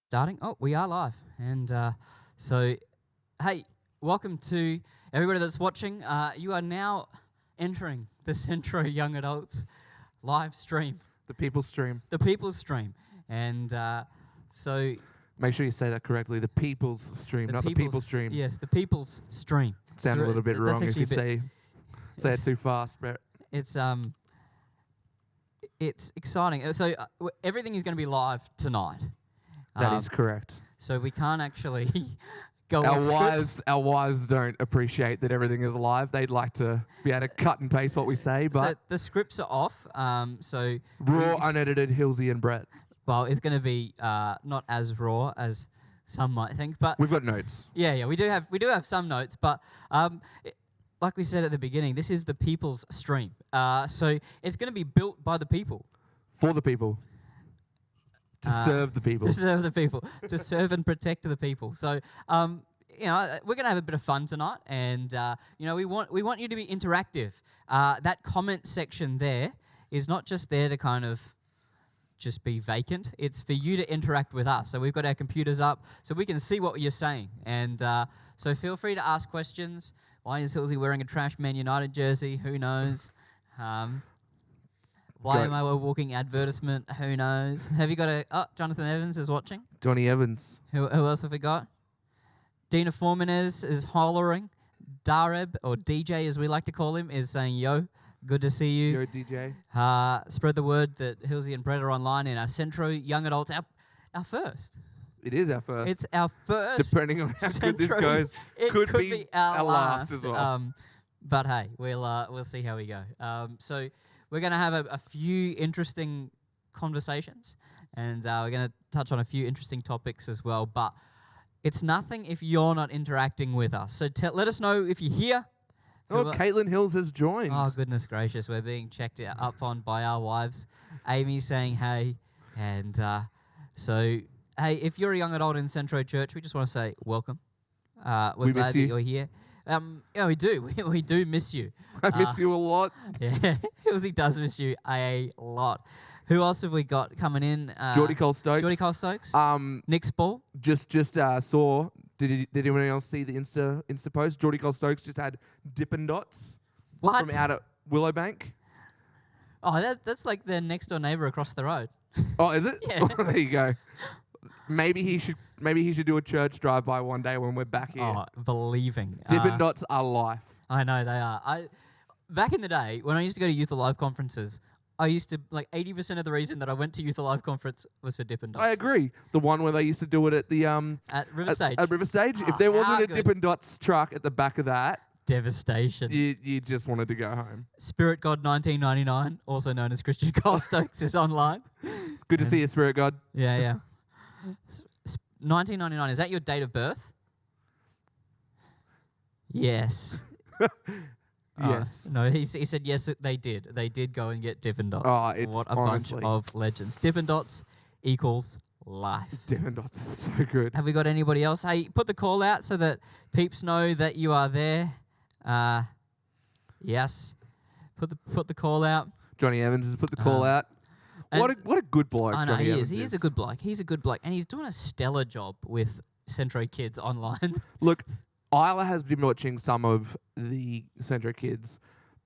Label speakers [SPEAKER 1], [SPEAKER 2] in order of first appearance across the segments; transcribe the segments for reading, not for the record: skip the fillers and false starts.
[SPEAKER 1] Starting? Oh, we are live. And so, hey, welcome to everybody that's watching. You are now entering the Centro Young Adults live stream.
[SPEAKER 2] The People's Stream.
[SPEAKER 1] The People's Stream. And so...
[SPEAKER 2] Make sure you say that correctly. The People's Stream, not the People's Stream.
[SPEAKER 1] Yes, the People's Stream.
[SPEAKER 2] Sound a little bit wrong if you say it too fast, but...
[SPEAKER 1] It's exciting. So everything is going to be live tonight.
[SPEAKER 2] That is correct.
[SPEAKER 1] So we can't actually go
[SPEAKER 2] Our wives don't appreciate that everything is live. They'd like to be able to cut and paste what we say, but...
[SPEAKER 1] So the scripts are off, so...
[SPEAKER 2] Raw, unedited, Hilsey and Brett.
[SPEAKER 1] Well, it's going to be not as raw as some might think, but...
[SPEAKER 2] We've got notes.
[SPEAKER 1] Yeah, we do have some notes, but... like we said at the beginning, this is the People's Stream. So it's going to be built by the people.
[SPEAKER 2] For the people. To serve the people.
[SPEAKER 1] To serve the people. To serve and protect the people. So, we're going to have a bit of fun tonight, and we want you to be interactive. That comment section there is not just there to kind of just be vacant. It's for you to interact with us. So we've got our computers up so we can see what you're saying, and so feel free to ask questions. Why is Hilsey wearing a Trash Man United jersey? Who knows? Why am I a walking advertisement? Who knows? Have you got a... Oh, Jonathan Evans is watching.
[SPEAKER 2] Johnny Evans.
[SPEAKER 1] Who else have we got? Dina Formanez is hollering. Dareb, or DJ as we like to call him, is saying, yo, good to see you.
[SPEAKER 2] Yo, DJ.
[SPEAKER 1] Spread the word that Hilsey and Brett are online in our Centro Young Adults, our first.
[SPEAKER 2] It is our first.
[SPEAKER 1] It's our first.
[SPEAKER 2] Depending on how good this goes,
[SPEAKER 1] it
[SPEAKER 2] could be our last as well.
[SPEAKER 1] But hey, we'll see how we go. So we're going to have a few interesting conversations, and we're going to touch on a few interesting topics as well. But it's nothing if you're not interacting with us. So let us know if you're here.
[SPEAKER 2] Oh, Caitlin Hills has joined.
[SPEAKER 1] Oh, goodness gracious. We're being checked up on by our wives. Amy's saying hey. And so, hey, if you're a young adult in Centro Church, we just want to say welcome. We're glad that you're here. Yeah, we do. We do miss you.
[SPEAKER 2] I miss you a lot.
[SPEAKER 1] Yeah, Hilsey does miss you a lot. Who else have we got coming in?
[SPEAKER 2] Geordie Cole Stokes.
[SPEAKER 1] Nick Spall.
[SPEAKER 2] Just saw. Did anyone else see the Insta post? Geordie Cole Stokes just had Dippin' Dots.
[SPEAKER 1] What?
[SPEAKER 2] From out at Willowbank.
[SPEAKER 1] Oh, that's like their next door neighbour across the road.
[SPEAKER 2] Oh, is it?
[SPEAKER 1] Yeah.
[SPEAKER 2] There you go. Maybe he should do a church drive-by one day when we're back here.
[SPEAKER 1] Oh, believing.
[SPEAKER 2] Dippin' Dots are life.
[SPEAKER 1] I know they are. Back in the day, when I used to go to Youth Alive conferences, I used to, 80% of the reason that I went to Youth Alive conference was for Dippin' Dots.
[SPEAKER 2] I agree. The one where they used to do it at the...
[SPEAKER 1] At River Stage.
[SPEAKER 2] At River Stage.
[SPEAKER 1] Oh,
[SPEAKER 2] if there wasn't a Dippin' Dots truck at the back of that...
[SPEAKER 1] Devastation.
[SPEAKER 2] You just wanted to go home.
[SPEAKER 1] Spirit God 1999, also known as Christian Cole Stokes, is online.
[SPEAKER 2] Good to see you, Spirit God.
[SPEAKER 1] Yeah. 1999, is that your date of birth? Yes.
[SPEAKER 2] Yes.
[SPEAKER 1] No, he said yes, they did. They did go and get Dippin' Dots.
[SPEAKER 2] Oh, it's
[SPEAKER 1] what a
[SPEAKER 2] honestly
[SPEAKER 1] bunch of legends. Dippin' Dots equals life.
[SPEAKER 2] Dippin' Dots is so good.
[SPEAKER 1] Have we got anybody else? Hey, put the call out so that peeps know that you are there. Yes. Put the call out.
[SPEAKER 2] Johnny Evans has put the call out. What a good bloke.
[SPEAKER 1] I know,
[SPEAKER 2] Johnny Evans
[SPEAKER 1] He is a good bloke. He's a good bloke. And he's doing a stellar job with Centro Kids online.
[SPEAKER 2] Look, Isla has been watching some of the Centro Kids,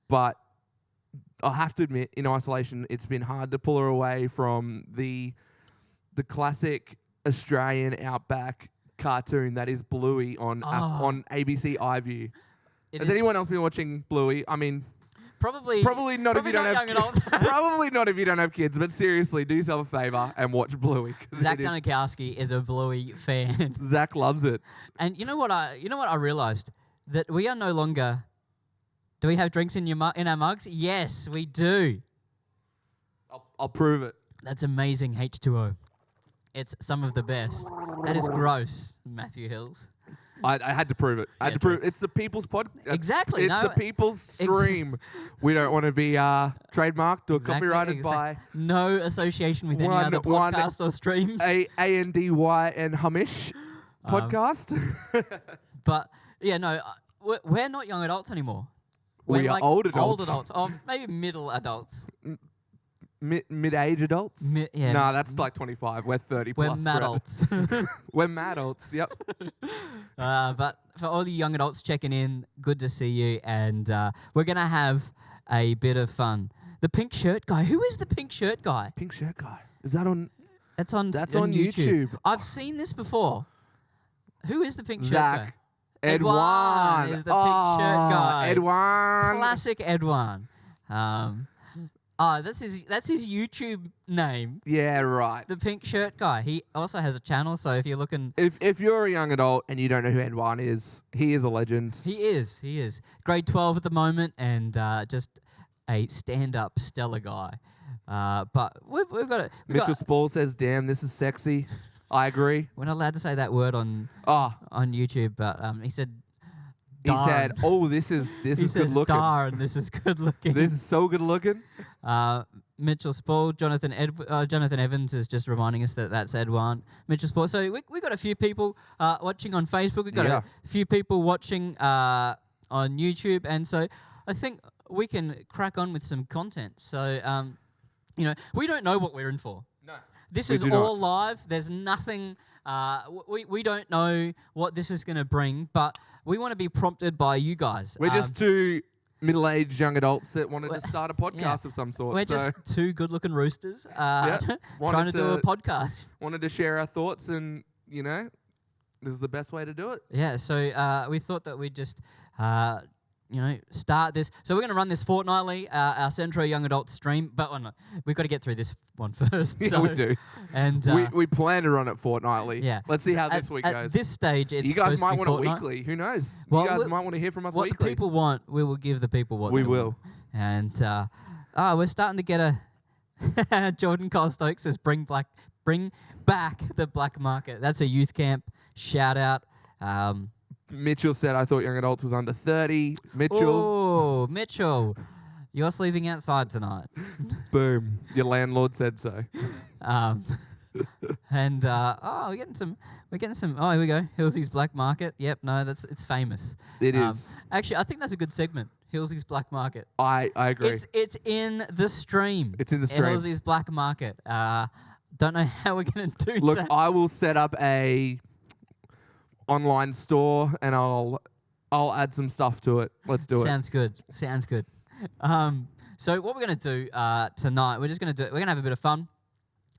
[SPEAKER 2] but I have to admit, in isolation, it's been hard to pull her away from the classic Australian Outback cartoon that is Bluey on ABC iView. Has anyone else been watching Bluey? I mean, probably not if you don't have
[SPEAKER 1] adults.
[SPEAKER 2] Probably not if you don't have kids. But seriously, do yourself a favor and watch Bluey.
[SPEAKER 1] Zach Danikowski is a Bluey fan.
[SPEAKER 2] Zach loves it.
[SPEAKER 1] And you know what I realized? That we are no longer. Do we have drinks in our mugs? Yes, we do.
[SPEAKER 2] I'll prove it.
[SPEAKER 1] That's amazing H2O. It's some of the best. That is gross, Matthew Hills.
[SPEAKER 2] I had to prove it. It's the people's pod.
[SPEAKER 1] Exactly.
[SPEAKER 2] It's the people's stream. We don't want to be trademarked or copyrighted by...
[SPEAKER 1] No association with any other podcast or streams.
[SPEAKER 2] Andy and Hamish podcast.
[SPEAKER 1] But, yeah, no, we're not young adults anymore.
[SPEAKER 2] We are old adults.
[SPEAKER 1] Old adults. Or maybe middle adults.
[SPEAKER 2] mid-age adults?
[SPEAKER 1] Yeah.
[SPEAKER 2] Nah, that's like 25. We're 30
[SPEAKER 1] We're
[SPEAKER 2] plus.
[SPEAKER 1] adults.
[SPEAKER 2] We're madults. Yep.
[SPEAKER 1] But for all the young adults checking in, good to see you. And we're going to have a bit of fun. The pink shirt guy. Who is the pink shirt guy?
[SPEAKER 2] Pink shirt guy. Is that on?
[SPEAKER 1] That's on YouTube. I've seen this before. Who is the pink shirt guy?
[SPEAKER 2] Edwan
[SPEAKER 1] is the pink shirt guy.
[SPEAKER 2] Edwan.
[SPEAKER 1] Classic Edwan. That's his YouTube name.
[SPEAKER 2] Yeah, right.
[SPEAKER 1] The pink shirt guy. He also has a channel, so if you're looking...
[SPEAKER 2] If you're a young adult and you don't know who Edwan is, he is a legend.
[SPEAKER 1] He is. Grade 12 at the moment and just a stand-up stellar guy. But we've got...
[SPEAKER 2] Mitchell Spall says, damn, this is sexy. I agree.
[SPEAKER 1] We're not allowed to say that word on YouTube, but he said...
[SPEAKER 2] He said, "Oh, this is good looking.
[SPEAKER 1] Darn, this is good looking.
[SPEAKER 2] This is so good looking."
[SPEAKER 1] Mitchell Spall, Jonathan Evans is just reminding us that that's Edwan. Mitchell Spall. So we got a few people watching on Facebook. We got a few people watching on YouTube, and so I think we can crack on with some content. So we don't know what we're in for.
[SPEAKER 2] No,
[SPEAKER 1] this is all live. There's nothing. We don't know what this is going to bring, but we want to be prompted by you guys.
[SPEAKER 2] We're just two middle-aged young adults that wanted to start a podcast of some sort.
[SPEAKER 1] We're just two good-looking roosters trying to do a podcast.
[SPEAKER 2] Wanted to share our thoughts, and this is the best way to do it.
[SPEAKER 1] Yeah, so we thought that we'd just start this. So we're going to run this fortnightly, our Centro Young Adult stream. But we've got to get through this one first.
[SPEAKER 2] Yeah,
[SPEAKER 1] so,
[SPEAKER 2] we do.
[SPEAKER 1] And
[SPEAKER 2] we plan to run it fortnightly.
[SPEAKER 1] Yeah.
[SPEAKER 2] Let's see how this week goes.
[SPEAKER 1] At this stage, it's
[SPEAKER 2] you guys might
[SPEAKER 1] want
[SPEAKER 2] it weekly. Who knows?
[SPEAKER 1] Well,
[SPEAKER 2] you guys might want to hear from us
[SPEAKER 1] what
[SPEAKER 2] weekly.
[SPEAKER 1] What the people want, we will give the people what they want. And we're starting to get a... Jordan Cole Stokes says, bring back the black market. That's a youth camp. Shout out.
[SPEAKER 2] Mitchell said, I thought young adults was under 30.
[SPEAKER 1] Oh, Mitchell. You're sleeping outside tonight.
[SPEAKER 2] Boom. Your landlord said so.
[SPEAKER 1] And we're getting some. Oh, here we go. Hillsy's Black Market. Yep, no, it's famous.
[SPEAKER 2] It is.
[SPEAKER 1] Actually, I think that's a good segment. Hillsy's Black Market.
[SPEAKER 2] I agree.
[SPEAKER 1] It's in the stream.
[SPEAKER 2] It's in the stream.
[SPEAKER 1] Hillsy's Black Market. Don't know how we're gonna do that.
[SPEAKER 2] Look, I will set up a online store and I'll add some stuff to it. Let's do it.
[SPEAKER 1] Sounds good. So what we're gonna do tonight, we're gonna have a bit of fun,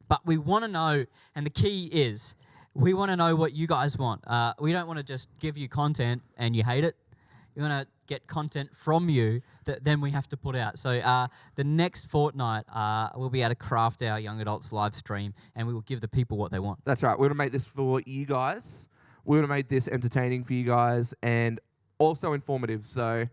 [SPEAKER 1] but we want to know, and the key is we want to know what you guys want. We don't want to just give you content and you hate it. We want to get content from you that then we have to put out. So the next fortnight, we'll be able to craft our young adults live stream, and we will give the people what they want.
[SPEAKER 2] That's right. We're gonna make this for you guys. We're going to make this entertaining for you guys and also informative. So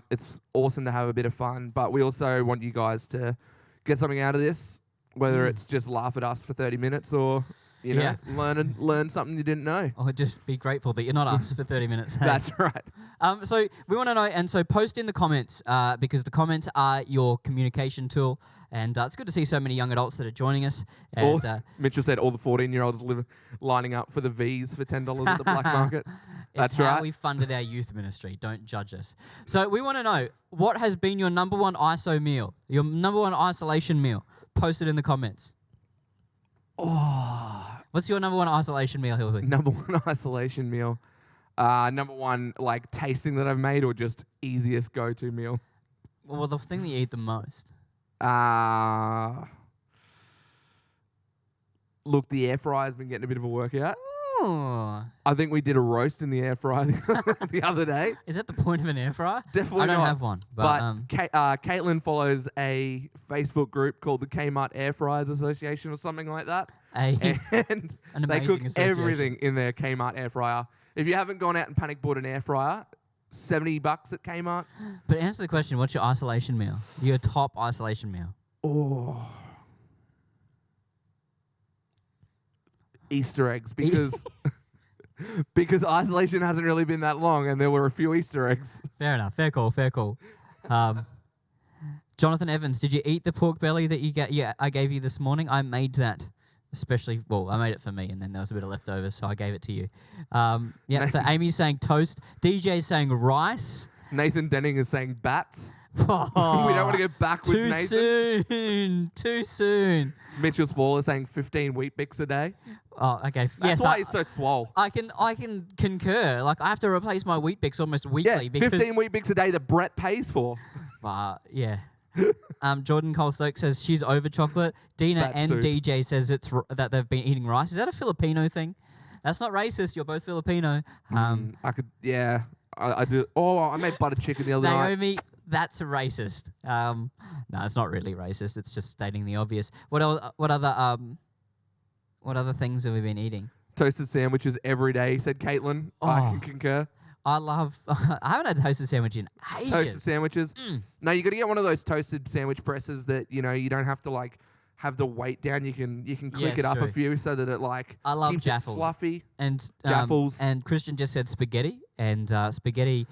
[SPEAKER 2] it's awesome to have a bit of fun. But we also want you guys to get something out of this, whether it's just laugh at us for 30 minutes or, learn something you didn't know.
[SPEAKER 1] Or just be grateful that you're not us for 30 minutes. Hey?
[SPEAKER 2] That's right.
[SPEAKER 1] So we want to know, and so post in the comments because the comments are your communication tool. And it's good to see so many young adults that are joining us. And
[SPEAKER 2] Mitchell said all the 14-year-olds lining up for the V's for $10 at the black market. That's right.
[SPEAKER 1] How we funded our youth ministry. Don't judge us. So we want to know, what has been your number one ISO meal, your number one isolation meal? Post it in the comments.
[SPEAKER 2] Oh.
[SPEAKER 1] What's your number one isolation meal, Hildy?
[SPEAKER 2] Number one isolation meal. Number one, tasting that I've made, or just easiest go-to meal?
[SPEAKER 1] Well, the thing that you eat the most.
[SPEAKER 2] Look, the air fryer's been getting a bit of a workout.
[SPEAKER 1] Ooh.
[SPEAKER 2] I think we did a roast in the air fryer the other day.
[SPEAKER 1] Is that the point of an air fryer?
[SPEAKER 2] Definitely
[SPEAKER 1] I don't
[SPEAKER 2] not.
[SPEAKER 1] have one. But
[SPEAKER 2] Caitlin follows a Facebook group called the Kmart Air Fryers Association or something like that.
[SPEAKER 1] And
[SPEAKER 2] they cook everything in their Kmart air fryer. If you haven't gone out and panic bought an air fryer, $70 at Kmart.
[SPEAKER 1] But answer the question, what's your isolation meal? Your top isolation meal?
[SPEAKER 2] Oh. Easter eggs, because because isolation hasn't really been that long and there were a few Easter eggs.
[SPEAKER 1] Fair enough. Fair call. Jonathan Evans, did you eat the pork belly that I gave you this morning? I made that. I made it for me, and then there was a bit of leftovers, so I gave it to you. So Amy's saying toast. DJ's saying rice.
[SPEAKER 2] Nathan Denning is saying bats. We don't want to go backwards,
[SPEAKER 1] Too
[SPEAKER 2] Nathan.
[SPEAKER 1] Too soon.
[SPEAKER 2] Mitchell Spall is saying 15 wheat bix a day.
[SPEAKER 1] Oh, okay.
[SPEAKER 2] That's why he's so swole.
[SPEAKER 1] I can concur. Like, I have to replace my wheat bix almost weekly.
[SPEAKER 2] Yeah,
[SPEAKER 1] because
[SPEAKER 2] 15 wheat bix a day that Brett pays for.
[SPEAKER 1] Yeah. Jordan Cole Stokes says she's over chocolate. Dina
[SPEAKER 2] That
[SPEAKER 1] and
[SPEAKER 2] soup.
[SPEAKER 1] DJ says that they've been eating rice. Is that a Filipino thing? That's not racist. You're both Filipino.
[SPEAKER 2] I do. Oh, I made butter chicken the other night.
[SPEAKER 1] Naomi, that's racist. No, it's not really racist. It's just stating the obvious. What other things have we been eating?
[SPEAKER 2] Toasted sandwiches every day, said Caitlin. I can concur.
[SPEAKER 1] I haven't had a toasted sandwich in ages.
[SPEAKER 2] Toasted sandwiches. No, you got to get one of those toasted sandwich presses that you don't have to like have the weight down. You can click
[SPEAKER 1] Yes,
[SPEAKER 2] it up
[SPEAKER 1] true.
[SPEAKER 2] a few so that it like
[SPEAKER 1] I love
[SPEAKER 2] keeps
[SPEAKER 1] Jaffles.
[SPEAKER 2] it fluffy.
[SPEAKER 1] And
[SPEAKER 2] Jaffles.
[SPEAKER 1] And Christian just said spaghetti and spaghetti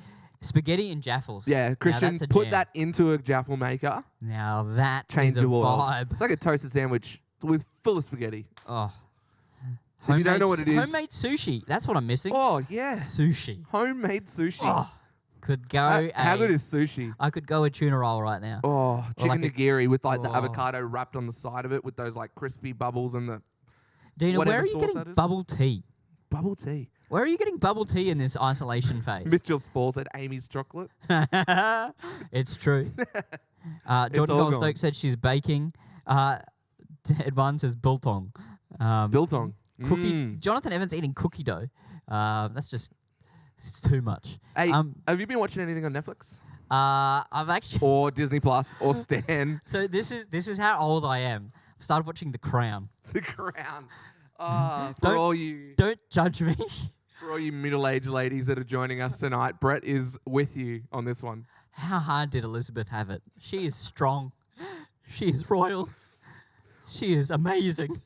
[SPEAKER 1] and Jaffles.
[SPEAKER 2] Yeah, Christian,
[SPEAKER 1] that's a
[SPEAKER 2] put
[SPEAKER 1] jam.
[SPEAKER 2] that into a Jaffle maker.
[SPEAKER 1] Now that
[SPEAKER 2] Change
[SPEAKER 1] is a
[SPEAKER 2] the world.
[SPEAKER 1] vibe.
[SPEAKER 2] It's like a toasted sandwich with full of spaghetti.
[SPEAKER 1] Oh.
[SPEAKER 2] If you don't know what it is,
[SPEAKER 1] Homemade sushi. That's what I'm missing.
[SPEAKER 2] oh yeah,
[SPEAKER 1] Sushi.
[SPEAKER 2] homemade sushi.
[SPEAKER 1] Oh, could go.
[SPEAKER 2] How good is sushi?
[SPEAKER 1] I could go a tuna roll right now.
[SPEAKER 2] Oh, chicken
[SPEAKER 1] like
[SPEAKER 2] nigiri with like the
[SPEAKER 1] Oh.
[SPEAKER 2] avocado wrapped on the side of it with those like crispy bubbles and the
[SPEAKER 1] Dina,
[SPEAKER 2] whatever
[SPEAKER 1] where are you
[SPEAKER 2] sauce
[SPEAKER 1] getting
[SPEAKER 2] that is.
[SPEAKER 1] bubble tea?
[SPEAKER 2] bubble tea.
[SPEAKER 1] Where are you getting bubble tea in this isolation phase?
[SPEAKER 2] Mitchell Spall said Amy's chocolate.
[SPEAKER 1] It's true. Jordan
[SPEAKER 2] all
[SPEAKER 1] Cole
[SPEAKER 2] gone.
[SPEAKER 1] Stokes said she's baking. Advan says biltong.
[SPEAKER 2] Biltong.
[SPEAKER 1] Cookie. Jonathan Evans eating cookie dough. It's too much.
[SPEAKER 2] Hey, have you been watching anything on Netflix
[SPEAKER 1] I've actually.
[SPEAKER 2] or Disney Plus or Stan?
[SPEAKER 1] So this is how old I am. I've started watching The Crown.
[SPEAKER 2] The Crown. For
[SPEAKER 1] Don't-
[SPEAKER 2] all you
[SPEAKER 1] Don't judge me.
[SPEAKER 2] for all you middle-aged ladies that are joining us tonight, Brett is with you on this one.
[SPEAKER 1] How hard did Elizabeth have it? She is strong. She is royal. She is amazing.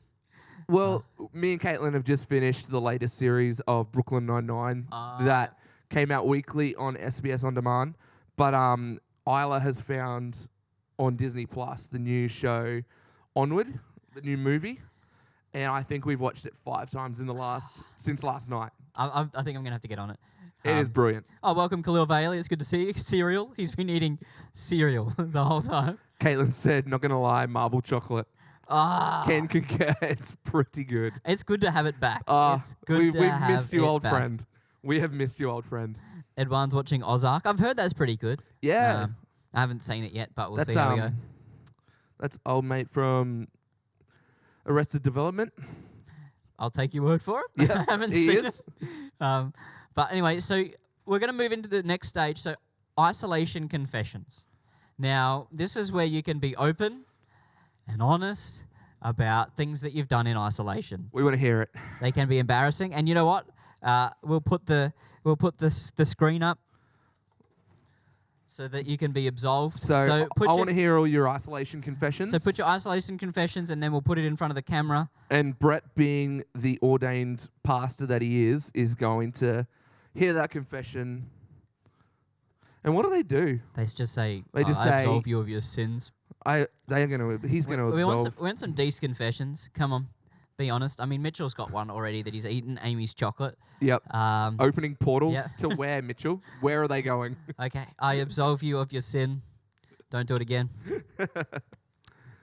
[SPEAKER 2] Well, me and Caitlin have just finished the latest series of Brooklyn Nine-Nine that came out weekly on SBS On Demand. But Isla has found on Disney Plus the new show Onward, the new movie. And I think we've watched it 5 times since last night.
[SPEAKER 1] I think I'm going to have to get on it.
[SPEAKER 2] It is brilliant.
[SPEAKER 1] Oh, welcome, Khalil Bailey. It's good to see you. Cereal. He's been eating cereal the whole time.
[SPEAKER 2] Caitlin said, not going to lie, marble chocolate. Ken concur. It's pretty good.
[SPEAKER 1] It's good to have it back. It's good
[SPEAKER 2] We've
[SPEAKER 1] to have
[SPEAKER 2] missed you,
[SPEAKER 1] it
[SPEAKER 2] old
[SPEAKER 1] back.
[SPEAKER 2] friend. We have missed you, old friend.
[SPEAKER 1] Edwan's watching Ozark. I've heard that's pretty good.
[SPEAKER 2] Yeah.
[SPEAKER 1] I haven't seen it yet, but we'll
[SPEAKER 2] That's
[SPEAKER 1] see how we go.
[SPEAKER 2] That's old mate from Arrested Development.
[SPEAKER 1] I'll take your word for it.
[SPEAKER 2] Yeah,
[SPEAKER 1] I haven't
[SPEAKER 2] he
[SPEAKER 1] seen
[SPEAKER 2] is.
[SPEAKER 1] it. But anyway, so we're going to move into the next stage. So isolation confessions. Now, this is where you can be open and honest about things that you've done in isolation.
[SPEAKER 2] We want to hear it.
[SPEAKER 1] They can be embarrassing, and you know what? We'll put the screen up so that you can be absolved.
[SPEAKER 2] So I want to hear all your isolation confessions.
[SPEAKER 1] So put your isolation confessions, and then we'll put it in front of the camera.
[SPEAKER 2] And Brett, being the ordained pastor that he is going to hear that confession. And what do they do?
[SPEAKER 1] They just say,
[SPEAKER 2] They just
[SPEAKER 1] I
[SPEAKER 2] say-
[SPEAKER 1] absolve you of your sins.
[SPEAKER 2] He's going to
[SPEAKER 1] We
[SPEAKER 2] absolve.
[SPEAKER 1] want some decent confessions. Come on, be honest. I mean, Mitchell's got one already that he's eaten Amy's chocolate.
[SPEAKER 2] Yep. Opening portals
[SPEAKER 1] yeah.
[SPEAKER 2] to where, Mitchell? Where are they going?
[SPEAKER 1] Okay, I absolve you of your sin. Don't do it again.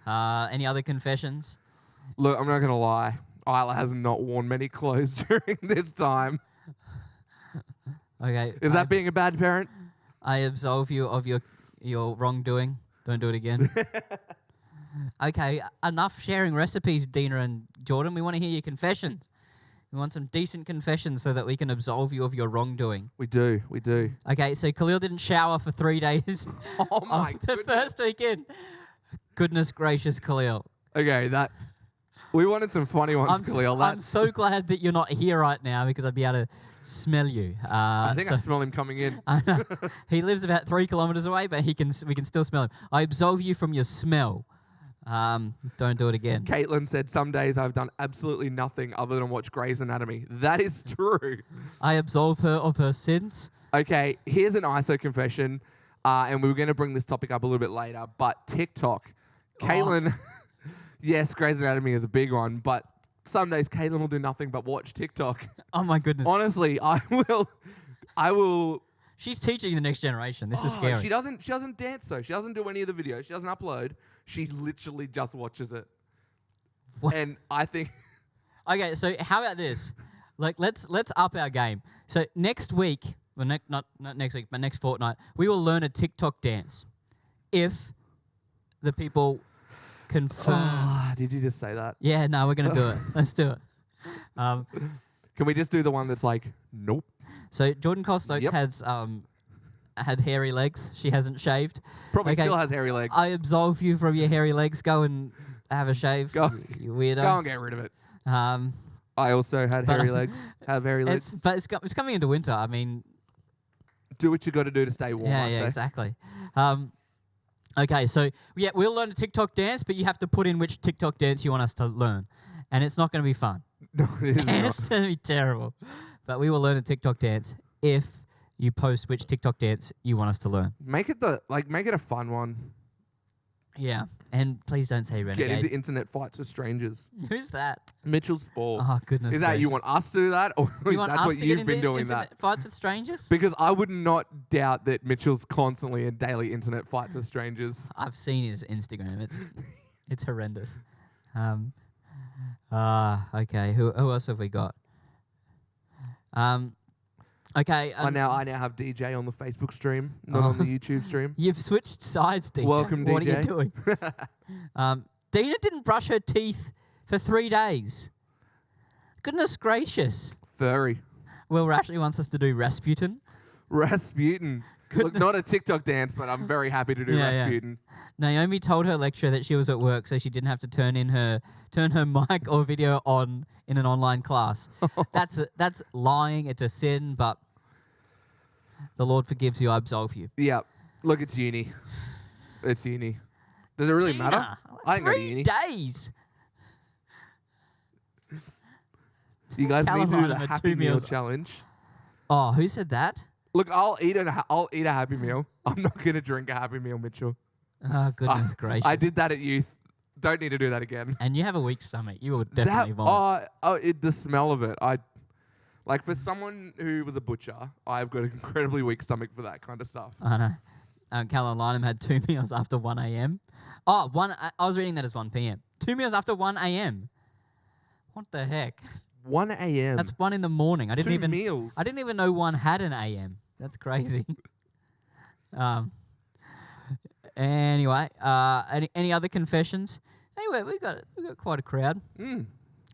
[SPEAKER 1] Any other confessions?
[SPEAKER 2] Look, I'm not going to lie. Isla has not worn many clothes during this time.
[SPEAKER 1] Okay.
[SPEAKER 2] Is that being a bad parent?
[SPEAKER 1] I absolve you of your wrongdoing. Don't do it again. Okay, enough sharing recipes, Dina and Jordan. We want to hear your confessions. We want some decent confessions so that we can absolve you of your wrongdoing.
[SPEAKER 2] We do.
[SPEAKER 1] Okay, so Khalil didn't shower for 3 days
[SPEAKER 2] Oh my
[SPEAKER 1] of the
[SPEAKER 2] goodness.
[SPEAKER 1] first weekend. Goodness gracious, Khalil.
[SPEAKER 2] Okay, we wanted some funny ones, Khalil.
[SPEAKER 1] I'm so glad that you're not here right now because I'd be able to smell you.
[SPEAKER 2] I think I smell him coming in.
[SPEAKER 1] I know. He lives about 3 kilometers away, but we can still smell him. I absolve you from your smell. Don't do it again.
[SPEAKER 2] Caitlin said, some days I've done absolutely nothing other than watch Grey's Anatomy. That is true.
[SPEAKER 1] I absolve her of her sins.
[SPEAKER 2] Okay, here's an ISO confession, and we were going to bring this topic up a little bit later, but TikTok. Caitlin, yes, Grey's Anatomy is a big one, but some days Caitlin will do nothing but watch TikTok.
[SPEAKER 1] Oh my goodness.
[SPEAKER 2] Honestly, I will
[SPEAKER 1] She's teaching the next generation. This is scary.
[SPEAKER 2] She doesn't dance though. She doesn't do any of the videos. She doesn't upload. She literally just watches it.
[SPEAKER 1] What?
[SPEAKER 2] And I think
[SPEAKER 1] Okay, so how about this? Like, let's up our game. So next week, well, not next week, but next fortnight, we will learn a TikTok dance. If the people confirm.
[SPEAKER 2] did you just say that?
[SPEAKER 1] Yeah, no, we're gonna do it. Let's do it.
[SPEAKER 2] Can we just do the one that's like, nope?
[SPEAKER 1] So Jordan Cole-Stokes
[SPEAKER 2] Yep.
[SPEAKER 1] has had hairy legs. She hasn't shaved.
[SPEAKER 2] Probably
[SPEAKER 1] Okay,
[SPEAKER 2] still has hairy legs.
[SPEAKER 1] I absolve you from your hairy legs. Go and have a shave.
[SPEAKER 2] Go.
[SPEAKER 1] You weirdo.
[SPEAKER 2] Go and get rid of it.
[SPEAKER 1] Um,
[SPEAKER 2] I also had
[SPEAKER 1] But,
[SPEAKER 2] hairy legs. Have hairy legs.
[SPEAKER 1] it's coming into winter. I mean,
[SPEAKER 2] Do what you got to do to stay warm. I say.
[SPEAKER 1] exactly. Okay, so yeah, we'll learn a TikTok dance, but you have to put in which TikTok dance you want us to learn, and it's not going to be fun.
[SPEAKER 2] No, it is not.
[SPEAKER 1] It's going to be terrible. But we will learn a TikTok dance if you post which TikTok dance you want us to learn.
[SPEAKER 2] Make it a fun one.
[SPEAKER 1] Yeah, and please don't say
[SPEAKER 2] Get
[SPEAKER 1] renegade.
[SPEAKER 2] into internet fights with strangers.
[SPEAKER 1] Who's that?
[SPEAKER 2] Mitchell Spall.
[SPEAKER 1] Oh goodness!
[SPEAKER 2] Is that you
[SPEAKER 1] gracious.
[SPEAKER 2] want us to do that, or
[SPEAKER 1] You want
[SPEAKER 2] that's
[SPEAKER 1] us
[SPEAKER 2] what
[SPEAKER 1] to get
[SPEAKER 2] you've
[SPEAKER 1] into
[SPEAKER 2] been doing
[SPEAKER 1] internet
[SPEAKER 2] that?
[SPEAKER 1] fights with strangers?
[SPEAKER 2] Because I would not doubt that Mitchell's constantly in daily internet fights with strangers.
[SPEAKER 1] I've seen his Instagram. It's horrendous. Okay. Who else have we got? Okay.
[SPEAKER 2] I now have DJ on the Facebook stream, not on the YouTube stream.
[SPEAKER 1] You've switched sides, DJ.
[SPEAKER 2] Welcome,
[SPEAKER 1] What
[SPEAKER 2] DJ.
[SPEAKER 1] are you doing? Dina didn't brush her teeth for 3 days. Goodness gracious.
[SPEAKER 2] Furry.
[SPEAKER 1] Will Rashley wants us to do Rasputin.
[SPEAKER 2] Rasputin. Look, not a TikTok dance, but I'm very happy to do
[SPEAKER 1] Yeah.
[SPEAKER 2] Rasputin.
[SPEAKER 1] Naomi told her lecturer that she was at work, so she didn't have to turn her mic or video on in an online class. That's lying. It's a sin, but the Lord forgives you. I absolve you.
[SPEAKER 2] Yeah. Look, it's uni. It's uni. Does it really
[SPEAKER 1] Dina,
[SPEAKER 2] matter? I didn't go to
[SPEAKER 1] 3
[SPEAKER 2] uni.
[SPEAKER 1] days.
[SPEAKER 2] You guys need to do
[SPEAKER 1] Calamine
[SPEAKER 2] the
[SPEAKER 1] had
[SPEAKER 2] Happy
[SPEAKER 1] 2
[SPEAKER 2] Meal
[SPEAKER 1] meals.
[SPEAKER 2] challenge.
[SPEAKER 1] Oh, who said that?
[SPEAKER 2] Look, I'll eat a Happy Meal. I'm not going to drink a Happy Meal, Mitchell.
[SPEAKER 1] Oh, goodness gracious.
[SPEAKER 2] I did that at youth. Don't need to do that again.
[SPEAKER 1] And you have a weak stomach. You will definitely vomit.
[SPEAKER 2] The smell of it. Like for someone who was a butcher, I've got an incredibly weak stomach for that kind of stuff.
[SPEAKER 1] I know. Callum Lynham had 2 meals after 1 a.m. Oh, I was reading that as 1 p.m. 2 meals after 1 a.m. What the heck?
[SPEAKER 2] 1 a.m.
[SPEAKER 1] That's 1 in the morning. I didn't
[SPEAKER 2] 2 meals.
[SPEAKER 1] I didn't even know one had an a.m. That's crazy. Anyway, any other confessions? Anyway, we got quite a crowd.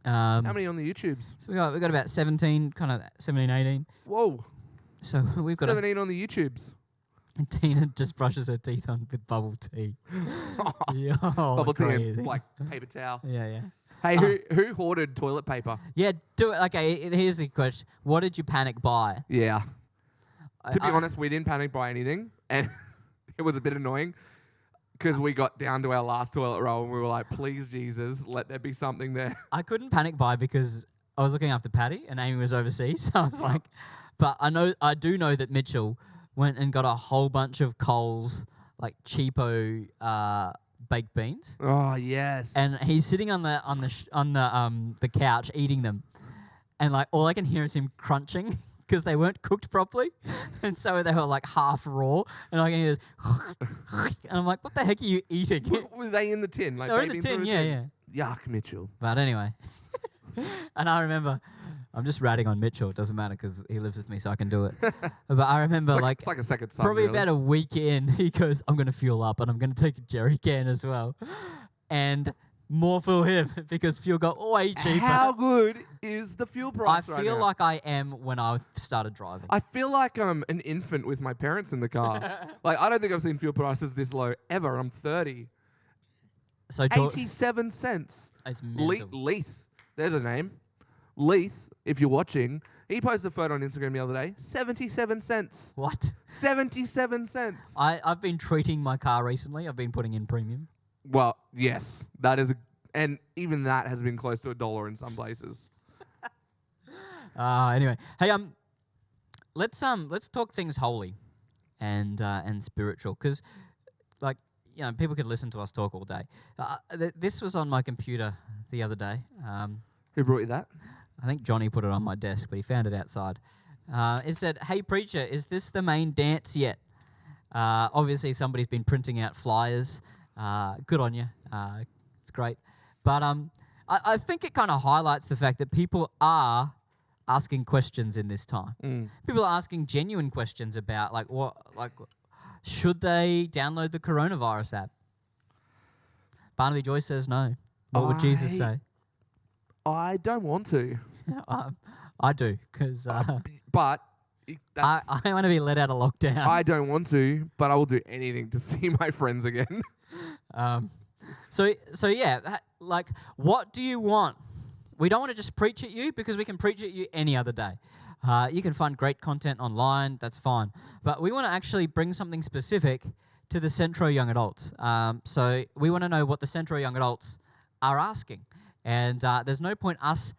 [SPEAKER 2] How many on the YouTubes?
[SPEAKER 1] So we got about 17, 18.
[SPEAKER 2] Whoa.
[SPEAKER 1] So we've got
[SPEAKER 2] 17 on the YouTubes.
[SPEAKER 1] and Tina just brushes her teeth on with bubble tea. Yo,
[SPEAKER 2] Bubble tea
[SPEAKER 1] crazy.
[SPEAKER 2] and like paper towel.
[SPEAKER 1] Yeah.
[SPEAKER 2] Hey, who hoarded toilet paper?
[SPEAKER 1] Yeah, do it. Okay, here's the question. What did you panic buy?
[SPEAKER 2] Yeah. To be
[SPEAKER 1] I-
[SPEAKER 2] honest, we didn't panic buy anything, and it was a bit annoying because we got down to our last toilet roll and we were like, please, Jesus, let there be something there.
[SPEAKER 1] I couldn't panic buy because I was looking after Patty and Amy was overseas. So I was like, but I do know that Mitchell went and got a whole bunch of Coles, like cheapo baked beans,
[SPEAKER 2] Oh, yes.
[SPEAKER 1] and he's sitting on the couch eating them, and like all I can hear is him crunching because they weren't cooked properly, and so they were like half raw, and I can hear this, and I'm like, what the heck are you eating?
[SPEAKER 2] Were they in the tin? Like
[SPEAKER 1] They're in the
[SPEAKER 2] baked beans were
[SPEAKER 1] tin, yeah.
[SPEAKER 2] Yuck, Mitchell.
[SPEAKER 1] But anyway, and I remember, I'm just ratting on Mitchell. It doesn't matter because he lives with me, so I can do it. But I remember,
[SPEAKER 2] It's like a second son.
[SPEAKER 1] probably
[SPEAKER 2] really.
[SPEAKER 1] about a week in, he goes, I'm going to fuel up and I'm going to take a jerry can as well. And more for him because fuel got way cheaper.
[SPEAKER 2] How good is the fuel
[SPEAKER 1] I
[SPEAKER 2] price right
[SPEAKER 1] feel
[SPEAKER 2] now?
[SPEAKER 1] like I am when I started driving.
[SPEAKER 2] I feel like I'm an infant with my parents in the car. Like, I don't think I've seen fuel prices this low ever. I'm 30.
[SPEAKER 1] So
[SPEAKER 2] 87 cents.
[SPEAKER 1] it's mental.
[SPEAKER 2] Leith. There's a name. Leith, if you're watching, he posted a photo on Instagram the other day. 77 cents.
[SPEAKER 1] What?
[SPEAKER 2] 77 cents.
[SPEAKER 1] I've been treating my car recently. I've been putting in premium.
[SPEAKER 2] Well, yes. That is and even that has been close to $1 in some places.
[SPEAKER 1] Anyway, hey, let's talk things holy and spiritual because, like, you know, people could listen to us talk all day. This was on my computer the other day.
[SPEAKER 2] Who brought you that?
[SPEAKER 1] I think Johnny put it on my desk, but he found it outside. It said, "Hey preacher, is this the main dance yet?" Obviously, somebody's been printing out flyers. Good on you. It's great. But I think it kind of highlights the fact that people are asking questions in this time. People are asking genuine questions about should they download the coronavirus app? Barnaby Joyce says no. What would Jesus say?
[SPEAKER 2] I don't want to.
[SPEAKER 1] I do, because
[SPEAKER 2] But
[SPEAKER 1] I want to be let out of lockdown.
[SPEAKER 2] I don't want to, but I will do anything to see my friends again.
[SPEAKER 1] So yeah, like, what do you want? We don't want to just preach at you, because we can preach at you any other day. You can find great content online, that's fine. But we want to actually bring something specific to the Centro young adults. So we want to know what the Centro young adults are asking. And there's no point us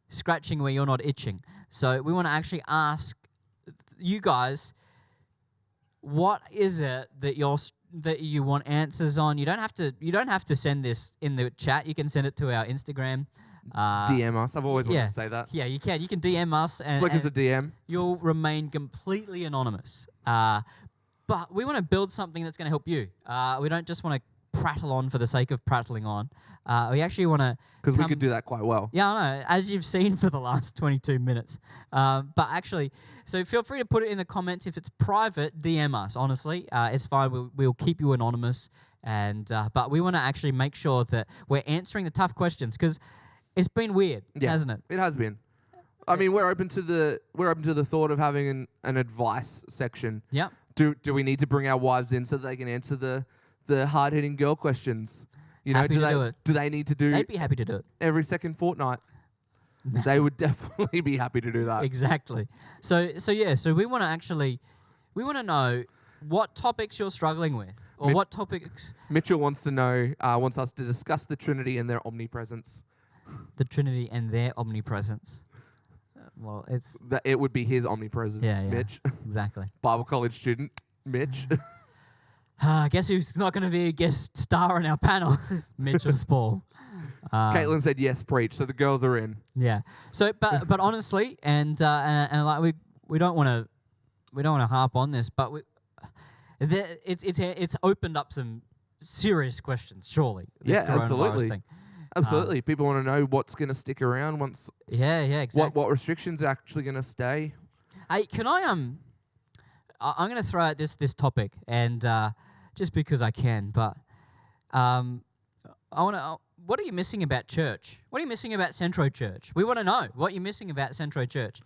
[SPEAKER 1] scratching where you're not itching. So we want to actually ask you guys, what is it that you want answers on? You don't have to send this in the chat. You can send it to our Instagram.
[SPEAKER 2] DM us. I've always wanted to say that.
[SPEAKER 1] Yeah, you can. You can DM us.
[SPEAKER 2] Flick us a DM.
[SPEAKER 1] You'll remain completely anonymous. But we want to build something that's going to help you. We don't just want to prattle on for the sake of prattling on. We actually want to...
[SPEAKER 2] Because we could do that quite well.
[SPEAKER 1] Yeah, I know, as you've seen for the last 22 minutes. But actually, so feel free to put it in the comments. If it's private, DM us, honestly. It's fine. We'll keep you anonymous. But we want to actually make sure that we're answering the tough questions, because it's been weird, hasn't it?
[SPEAKER 2] It has been. I mean, we're open to the thought of having an advice section.
[SPEAKER 1] Yep.
[SPEAKER 2] Do we need to bring our wives in so that they can answer the hard-hitting girl questions? You know, do they need to do?
[SPEAKER 1] They'd be happy to do it
[SPEAKER 2] every second fortnight. They would definitely be happy to do that.
[SPEAKER 1] Exactly. So we want to know what topics you're struggling with, or what topics.
[SPEAKER 2] Mitchell wants us to discuss the Trinity and their omnipresence.
[SPEAKER 1] The Trinity and their omnipresence. Well,
[SPEAKER 2] it would be his omnipresence,
[SPEAKER 1] yeah,
[SPEAKER 2] Mitch.
[SPEAKER 1] Exactly.
[SPEAKER 2] Bible college student, Mitch.
[SPEAKER 1] Guess who's not going to be a guest star on our panel? Mitchell Spall.
[SPEAKER 2] Caitlin said yes, preach. So the girls are in.
[SPEAKER 1] Yeah. So, but honestly, and like we don't want to harp on this, but it's opened up some serious questions. Surely. This coronavirus
[SPEAKER 2] absolutely.
[SPEAKER 1] Thing.
[SPEAKER 2] Absolutely. People want to know what's going to stick around once.
[SPEAKER 1] Yeah, exactly.
[SPEAKER 2] What restrictions are actually going to stay.
[SPEAKER 1] Hey, can I'm going to throw out this topic, and just because I can, but I want to. What are you missing about church? What are you missing about Centro Church? We want to know what you're missing about Centro Church.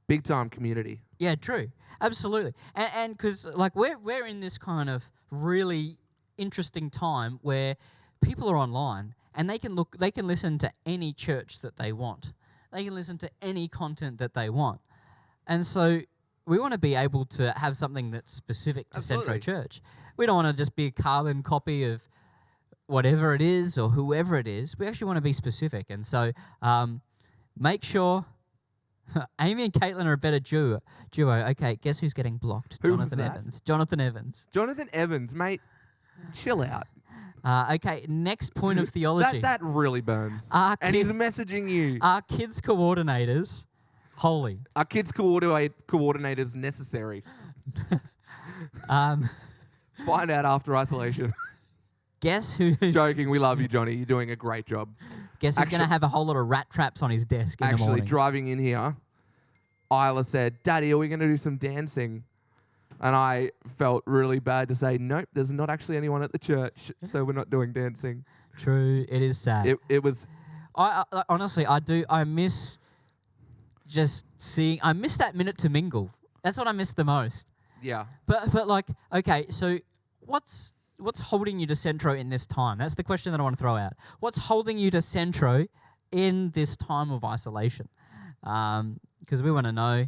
[SPEAKER 2] Big time community.
[SPEAKER 1] Yeah, true, absolutely, and because like we're in this kind of really interesting time where people are online and they can listen to any church that they want. They can listen to any content that they want, and so we want to be able to have something that's specific to Centro Church. We don't want to just be a carbon copy of whatever it is or whoever it is. We actually want to be specific. And so make sure Amy and Caitlin are a better duo. Okay, guess who's getting blocked? Jonathan Evans. Jonathan Evans,
[SPEAKER 2] mate. Chill out.
[SPEAKER 1] Okay, next point of theology.
[SPEAKER 2] That really burns. And he's messaging you.
[SPEAKER 1] Are kids coordinators holy?
[SPEAKER 2] Are kids coordinators necessary? Find out after isolation.
[SPEAKER 1] Guess who's...
[SPEAKER 2] Joking, we love you, Johnny. You're doing a great job.
[SPEAKER 1] Guess who's going to have a whole lot of rat traps on his desk in the morning?
[SPEAKER 2] Actually, driving in here, Isla said, Daddy, are we going to do some dancing? And I felt really bad to say, nope, there's not actually anyone at the church, so we're not doing dancing.
[SPEAKER 1] True, it is sad.
[SPEAKER 2] It was...
[SPEAKER 1] honestly, I miss just seeing... I miss that minute to mingle. That's what I miss the most.
[SPEAKER 2] Yeah.
[SPEAKER 1] But like, okay, so what's holding you to Centro in this time? That's the question that I want to throw out. What's holding you to Centro in this time of isolation? Because we want to know.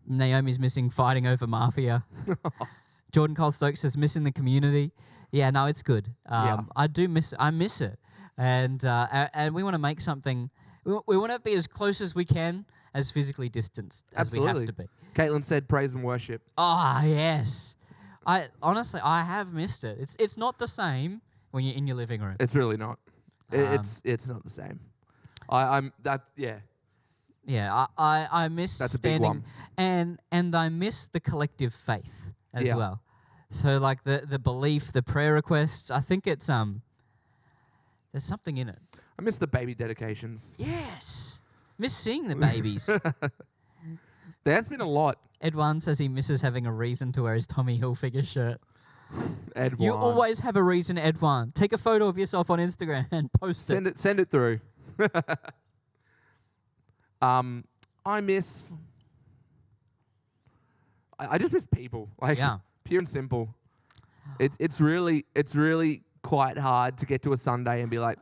[SPEAKER 1] Naomi's missing fighting over mafia. Jordan Cole Stokes says missing the community. Yeah, no, it's good. I miss it. And we want to make something. We want to be as close as we can, as physically distanced as we have to be.
[SPEAKER 2] Caitlin said praise and worship.
[SPEAKER 1] Ah, yes. I have missed it. It's not the same when you're in your living room.
[SPEAKER 2] It's really not. It's not the same. Yeah.
[SPEAKER 1] Yeah, I miss
[SPEAKER 2] That's a big
[SPEAKER 1] standing,
[SPEAKER 2] one.
[SPEAKER 1] and I miss the collective faith as
[SPEAKER 2] Yeah.
[SPEAKER 1] well. So like the belief, the prayer requests. I think it's there's something in it.
[SPEAKER 2] I miss the baby dedications.
[SPEAKER 1] Yes, miss seeing the babies.
[SPEAKER 2] There has been a lot.
[SPEAKER 1] Edwan says he misses having a reason to wear his Tommy Hilfiger shirt.
[SPEAKER 2] Edwan.
[SPEAKER 1] You always have a reason, Edwan. Take a photo of yourself on Instagram and post it.
[SPEAKER 2] Send it through. I miss. I just miss people. Like
[SPEAKER 1] Yeah.
[SPEAKER 2] pure and simple. It's really quite hard to get to a Sunday and be like,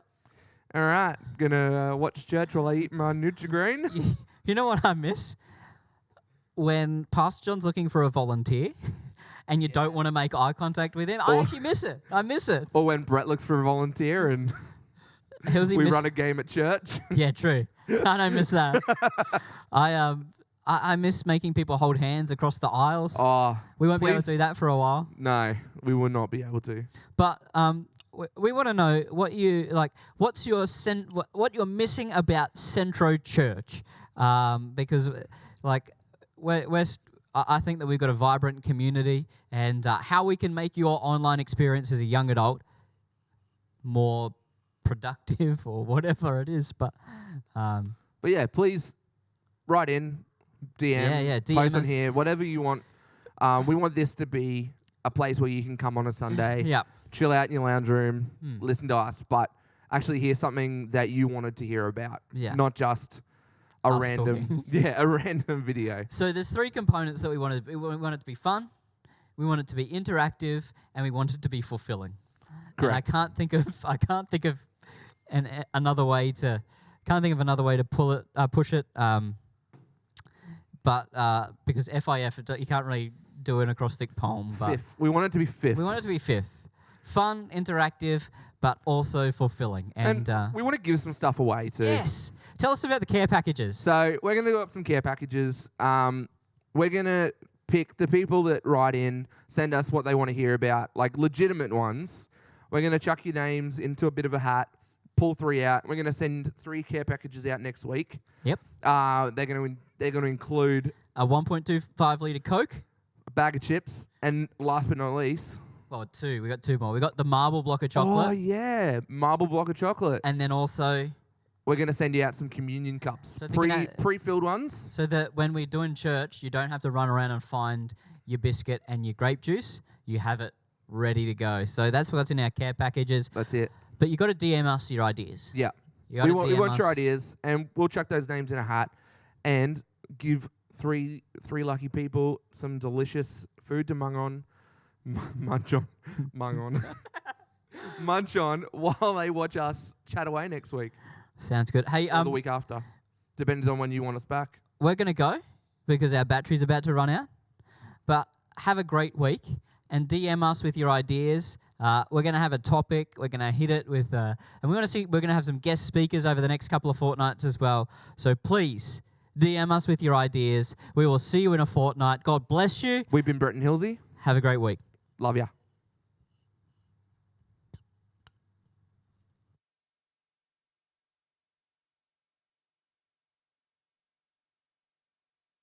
[SPEAKER 2] all right, gonna watch church while I eat my Nutri-Grain.
[SPEAKER 1] You know what I miss? When Pastor John's looking for a volunteer and you don't want to make eye contact with him, I actually miss it. I miss it.
[SPEAKER 2] Or when Brett looks for a volunteer and we run a game at church.
[SPEAKER 1] Yeah, true. I don't miss that. I miss making people hold hands across the aisles.
[SPEAKER 2] Oh,
[SPEAKER 1] We won't be able
[SPEAKER 2] please.
[SPEAKER 1] to do that for a while.
[SPEAKER 2] No, we will not be able to.
[SPEAKER 1] But we want to know what you like. What's your what you're missing about Centro Church? Because like I think that we've got a vibrant community, and how we can make your online experience as a young adult more productive or whatever it is. But
[SPEAKER 2] yeah, please write in, DM,
[SPEAKER 1] DM
[SPEAKER 2] post on
[SPEAKER 1] us.
[SPEAKER 2] here, whatever you want. We want this to be a place where you can come on a Sunday,
[SPEAKER 1] Yeah.
[SPEAKER 2] chill out in your lounge room, listen to us, but actually hear something that you wanted to hear about,
[SPEAKER 1] Yeah.
[SPEAKER 2] not just a
[SPEAKER 1] Us
[SPEAKER 2] random, a random video.
[SPEAKER 1] So there's three components that we wanted. We want it to be fun, we want it to be interactive, and we want it to be fulfilling.
[SPEAKER 2] Correct.
[SPEAKER 1] And I can't think of another way to push it. But because FIF, you can't really do an acrostic poem. But
[SPEAKER 2] Fifth. We want it to be fifth.
[SPEAKER 1] we want it to be fifth. Fun, interactive, but also fulfilling.
[SPEAKER 2] and we want to give some stuff away too.
[SPEAKER 1] Yes. Tell us about the care packages.
[SPEAKER 2] So we're going to do up some care packages. We're going to pick the people that write in, send us what they want to hear about, like legitimate ones. We're going to chuck your names into a bit of a hat, pull 3 out. We're going to send 3 care packages out next week.
[SPEAKER 1] Yep.
[SPEAKER 2] They're going to include
[SPEAKER 1] A 1.25 litre Coke.
[SPEAKER 2] a bag of chips, and last but not least,
[SPEAKER 1] Well, 2. We got 2 more. We got the marble block of chocolate.
[SPEAKER 2] oh yeah, marble block of chocolate.
[SPEAKER 1] And then also,
[SPEAKER 2] We're going to send you out some communion cups,
[SPEAKER 1] So they can
[SPEAKER 2] pre-filled ones.
[SPEAKER 1] so that when we're doing church, you don't have to run around and find your biscuit and your grape juice. You have it ready to go. So that's what's in our care packages.
[SPEAKER 2] That's it.
[SPEAKER 1] But you got to DM us your ideas.
[SPEAKER 2] Yeah.
[SPEAKER 1] You
[SPEAKER 2] We
[SPEAKER 1] got to
[SPEAKER 2] want,
[SPEAKER 1] DM
[SPEAKER 2] we want
[SPEAKER 1] us.
[SPEAKER 2] your ideas, and we'll chuck those names in a hat and give three lucky people some delicious food to munch on while they watch us chat away next week
[SPEAKER 1] Sounds good. Hey,
[SPEAKER 2] or the week after, depends on when you want us back.
[SPEAKER 1] we're going to go because our battery's about to run out. But have a great week and DM us with your ideas. We're going to have a topic. We're going to hit it with, and we're going to have some guest speakers over the next couple of fortnights as well. So please DM us with your ideas. We will see you in a fortnight. God bless you.
[SPEAKER 2] We've been Brett and Hilsey.
[SPEAKER 1] Have a great week.
[SPEAKER 2] Love ya.